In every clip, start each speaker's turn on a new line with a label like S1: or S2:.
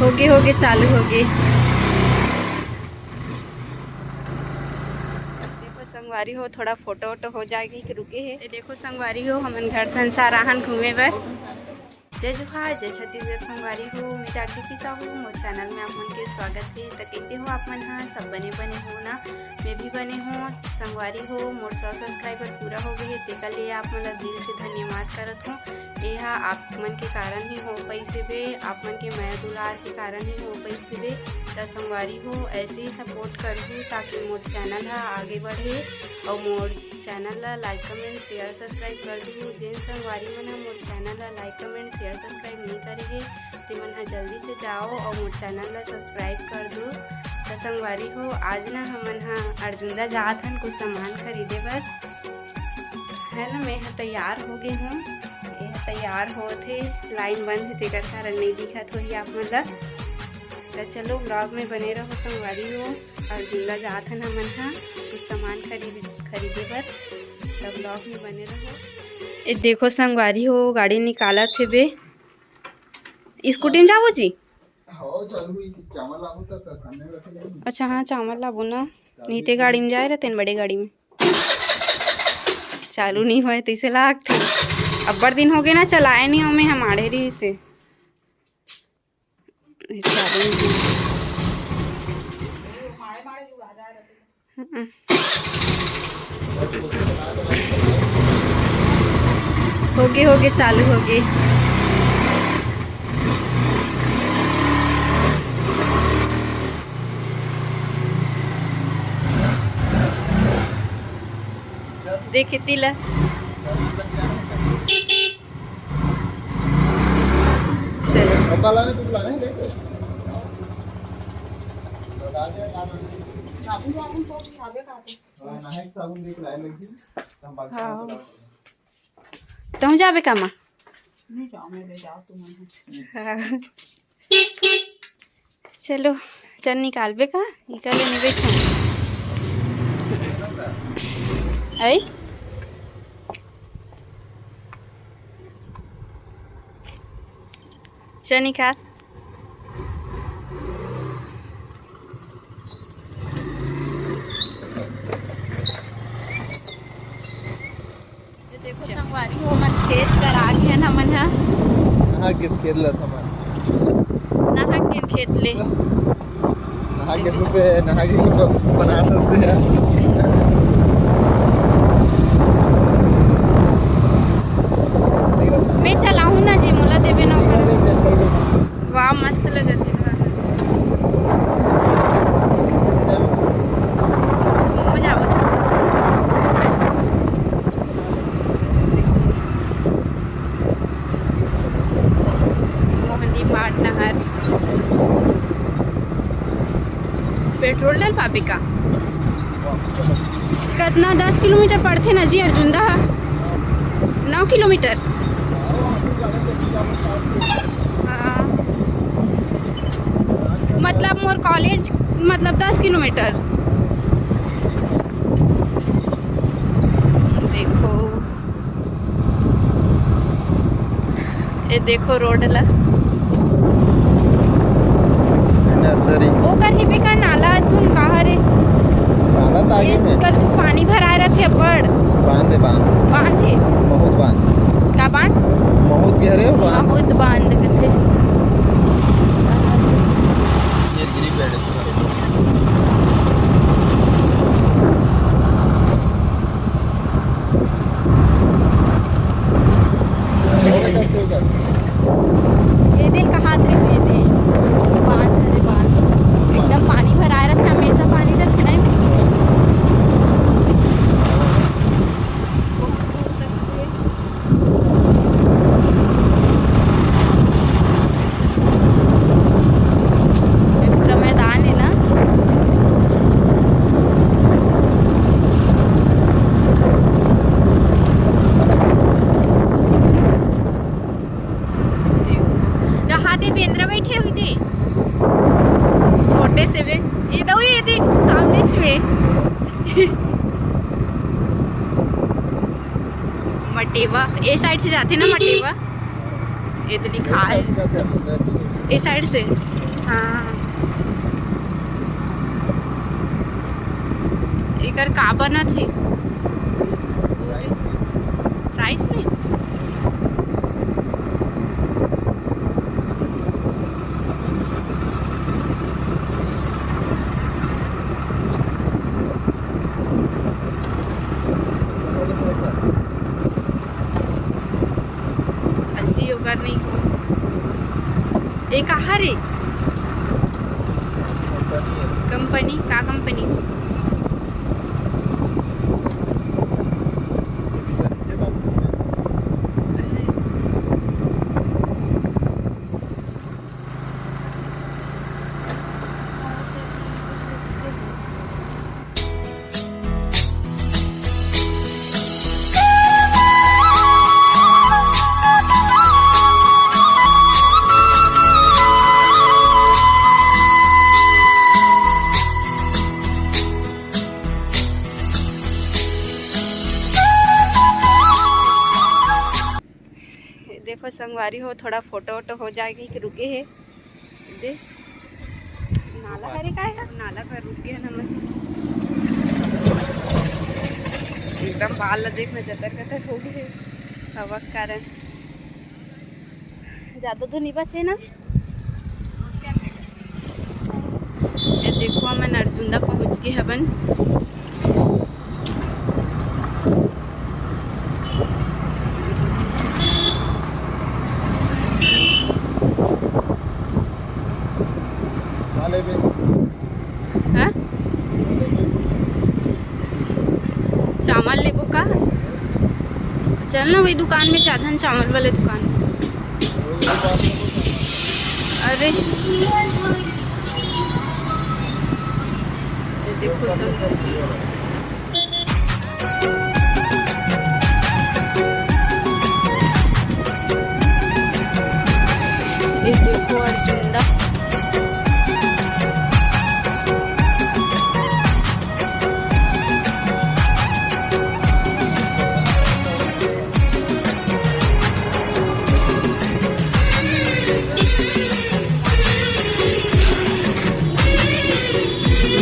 S1: होगे चालू होगे। देखो संगवारी हो, थोड़ा फोटो वोटो हो जाएगी कि रुके है। देखो संगवारी हो, हमन घर संसार आहन घूमे बर। जय जोहार, जय छत्तीसगढ़ संगवारी हो। मैं जागती पिसा हूँ, मोर चैनल में आप मन के स्वागत है। तो कैसे हो आप मन? हाँ, सब बने हो ना? मैं भी बने हूँ संगवारी हो। मोर 100 सब्सक्राइबर पूरा हो गए, तेकर लिए आप मन दिल से धन्यवाद करत हूँ। यह आप मन के कारण ही हो पैसे बे, आप मन के माया दुलार के कारण ही हो पैसे बे। तो संगवारी हो, ऐसे ही सपोर्ट करहूँ ताकि मोर चैनल हा आगे बढ़े और मोर चैनल ला लाइक कमेंट शेयर सब्सक्राइब कर दूँ। जिन संगवारी मन मोर चैनल ला लाइक कमेंट शेयर सब्सक्राइब नहीं करे ते मन हा जल्दी से जाओ और मोर चैनल ला सब्सक्राइब कर दो। तो संगवारी हो, आज ना हमन हा अर्जुंदा जात हन कुछ सामान खरीदे बर, है ना। मैं तैयार हो गई हूँ, यह तैयार हो थे, लाइन बंद है तेकर कारण नहीं दिखत होही आप मन ला। तो चलो ब्लॉग में बने रहो संगवारी हो। अर्जुंदा जात हन हमन हा कुछ सामान खरीदे बर, तब ब्लॉग में बने रहो। ये देखो संगवारी हो, गाड़ी निकाला थे बे। स्कूटी में जाओ जी? अच्छा हाँ, चावल लाबो ना, नहीं ते गाड़ी में जाए रहते बड़े गाड़ी में। चालू नहीं हुआ तैसे लागते, अब्बर दिन हो गए ना चलाए नहीं हमें, हमारे रही से होगे चालू होगे। देख कितनी ला तुम जाबे कामा? चलो चल निकालबे का, निकाल लेने बैठो आई। चल निकाल। देखो संगवारी हो, मन खेत करा के ना मन हा
S2: नहा किस खेत ला था मन
S1: नहा के खेत ले
S2: नहा के रुपए नहा के बना सकते हैं।
S1: मैं चलाऊँ ना जी, मोला देवे ना। वाह मस्त लगत है। नहर पेट्रोल डल पाबे का कितना 10 किलोमीटर पड़ते ना जी अर्जुंदा? 9 किलोमीटर। हाँ मतलब मोर कॉलेज मतलब 10 किलोमीटर। देखो ये देखो रोड ला वो कर ही भी का नाला तुम कहाँ रे?
S2: नाला तो आगे में
S1: कर तू पानी भराए रखे बड़
S2: बांध
S1: है
S2: बहुत बांध
S1: का बांध
S2: बहुत गहरे हो बांध
S1: बहुत बांध कथे
S2: ये गिरी पेड़
S1: ये दिल कहाँ थे ये दिल बांध रे बांध एकदम पानी भराए रखे, हमेशा पानी रखे ना पूरा मैदान है ना। देवेंद्र बैठे हुए थे छोटे से वे, ये दो ये देख सामने से वे मटेवा ए साइड से जाते ना मटेवा, ये तो लिखा है ए साइड से। हाँ एकर का बनत है राइस में। अच्छी होगा नहीं हो एक कहा रे कंपनी का कंपनी देखो संगवारी हो थोड़ा फोटो वोटो हो जाएगी कि रुके है दे नाला करे का है नाला पर रुके है ना एकदम बाल देखना जतर कतर हो गए हवा के कारण ज़्यादा तो नहीं बस है ना। ये देखो हम नरसुंदा पहुँच गए हवन। हाँ चावल लेबो का चल ना वही दुकान में चाधन चावल वाले दुकान। अरे देखो सब ये देखो अर्जुंदा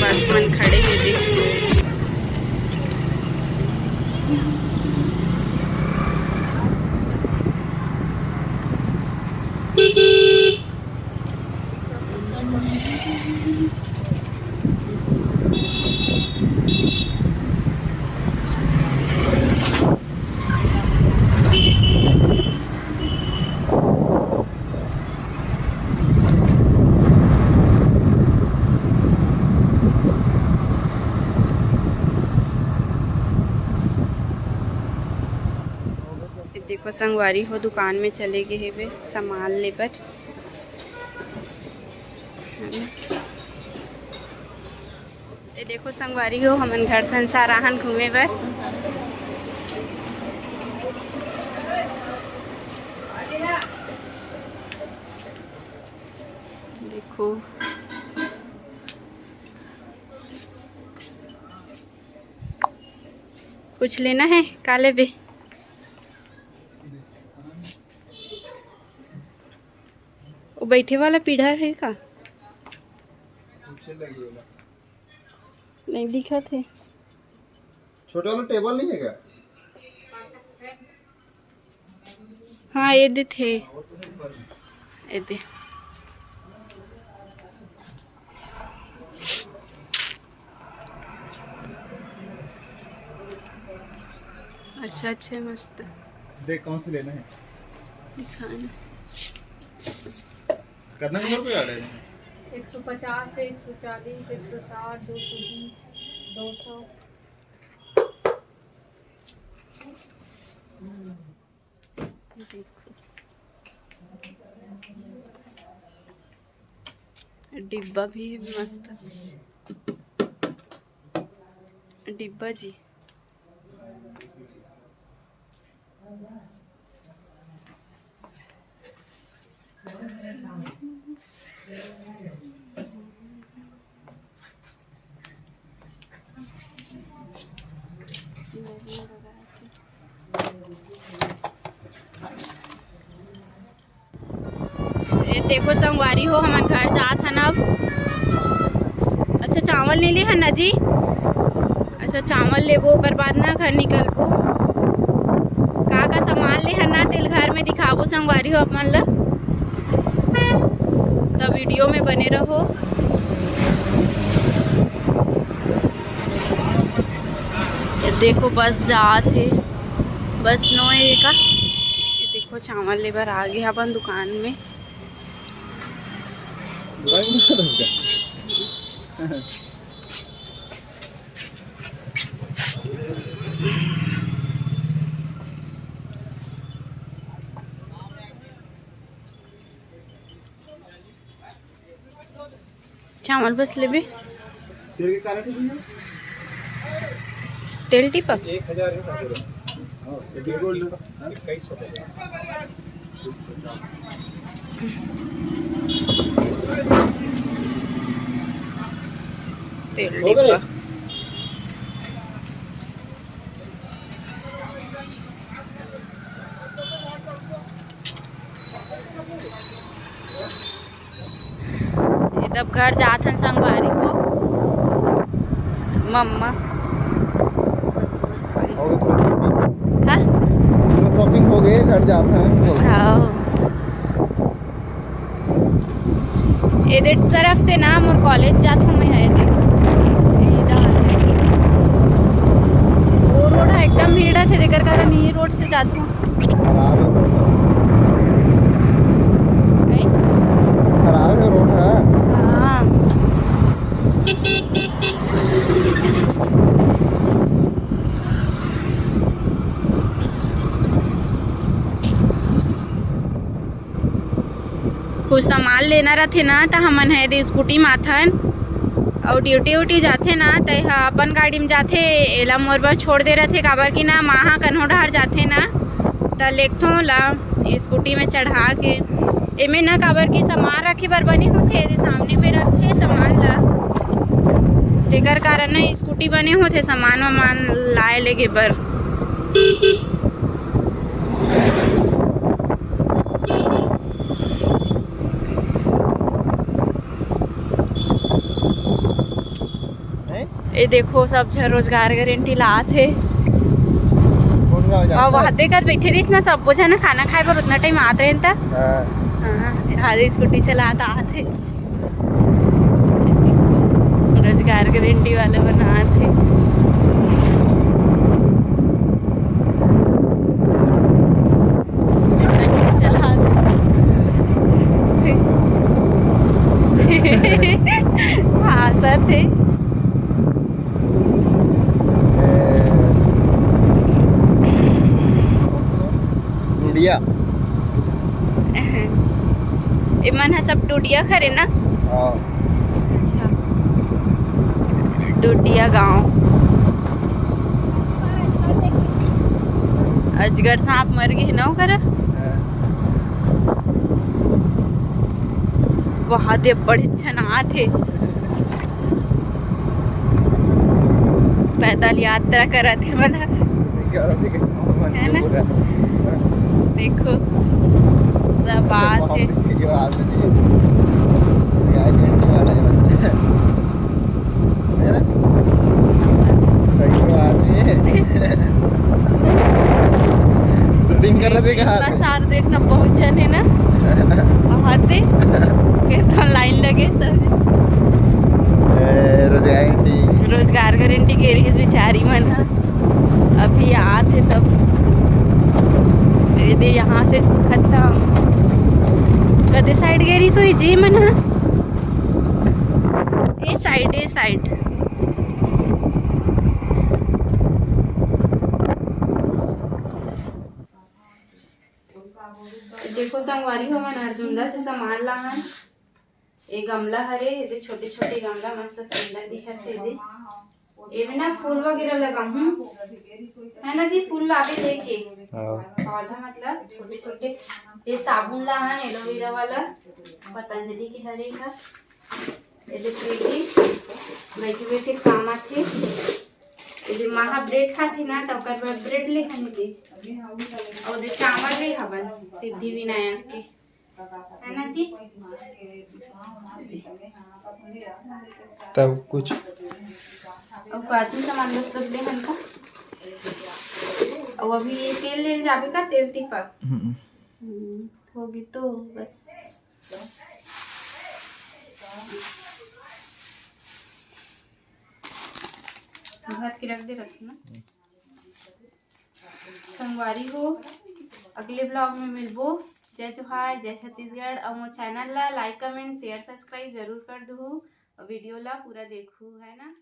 S1: बसमन खड़े हैं देखो। देखो संगवारी हो दुकान में चले गए वे सामान लेकर। ये देखो संगवारी हो हमन घर संसार आहन घूमे बर। देखो कुछ लेना है काले बे वो बैठे वाला पीढ़ा है का नहीं दिखा थे।
S2: छोटा वाला टेबल नहीं है क्या?
S1: हाँ ये दे थे ये दे। अच्छा अच्छा मस्त
S2: देख कौन सी लेना है
S1: दिखाना।
S2: कितना रुपये आ रहे हैं?
S1: 150 140 160 220 200। डिब्बा भी है मस्त डिब्बा जी। ये देखो संगवारी हो हमारे घर जात हन अब। अच्छा चावल नहीं ले है ना जी? अच्छा चावल लेबो ओकर बाद ना घर निकलबो। का सामान ले है ना तेल घर में दिखाबो संगवारी हो अपन ला। तब वीडियो में बने रहो। ये देखो बस जात है, बस 9 का। ये देखो चावल लेबर आ गया अपन दुकान में। चावल बस लेबे तेल टिपक
S2: 1000
S1: तेल टिपा। तब घर जात हन संगवारी हो मम्मा। हाँ
S2: शॉपिंग हो गई, घर जाते हैं।
S1: हाँ एडिट तरफ से ना मोर कॉलेज जात हूँ मैं है वो रोड है एकदम भीड़ है देकर कारण ये रोड से जात हूँ।
S2: खराब है रोड है।
S1: हाँ कुछ सामान लेना रथे ना तो हमन है दे स्कूटी माथन और ड्यूटी उटी जाथे ना तो अपन गाड़ी में जाथे। एला मोर बर छोड़ दे रथे काबर की ना माहा कन्हो डहर जाथे ना तो लेखथों ला स्कूटी में चढ़ा के एमे ना काबर की सामान रखे बर बने होथे सामने में रखे सामान ला तेकर कारण ना स्कूटी बने होथे सामान वामान लाए लेगे बर। ये देखो सब झन रोजगार गारंटी लात है और वहाँ देकर बैठे रही ना सब झन खाना खाए पर उतना टाइम आते हैं तक। हाँ स्कूटी चलाता आते रोजगार गारंटी वाले बनाते। हाँ सर थे मन है सब डोडिया खरे ना। अच्छा डोडिया गांव। अजगर सांप मर गए ना करा वहाँ ते बड़े छना थे पैदल यात्रा करा थे बना है ना। देखो सब बात है
S2: शूटिंग कर रहे थे
S1: बस सार देखना पहुंचे है ना वहाँ से कितना लाइन लगे सब। रोजगार गारंटी के रही बेचारी मन अभी आते सब दे यहाँ से खत्म कदे साइड गेरी सोई जी मन ए साइड देखो संगवारी हो मन अर्जुनदा से सामान लाहन। ए गमला हरे ये छोटे छोटे गमला मस्त सुंदर दिखत है दे ये में ना फूल वगैरह लगा हूँ है ना जी। फूल लावे लेके पौधा मतलब छोटे छोटे। ये साबुन ला है एलोवेरा वाला पतंजलि के हरे का ये पेटी बैठे बैठे काम आते। ये महा ब्रेड खाती ना तो कर ब्रेड ले खाने दे और दे चावल ले हवन सिद्धि विनायक के है ना जी।
S2: तब कुछ
S1: और काजू सामान बस बदले हन का। और अभी ये तेल ले जाबे का, तेल टिपा होगी तो बस। भर के रख दे, रखना। संगवारी हो, अगले ब्लॉग में मिलबो। जय जोहार, जय छत्तीसगढ़। और मोर चैनल ला लाइक कमेंट शेयर सब्सक्राइब जरूर कर दू। वीडियो ला पूरा देखू, है ना।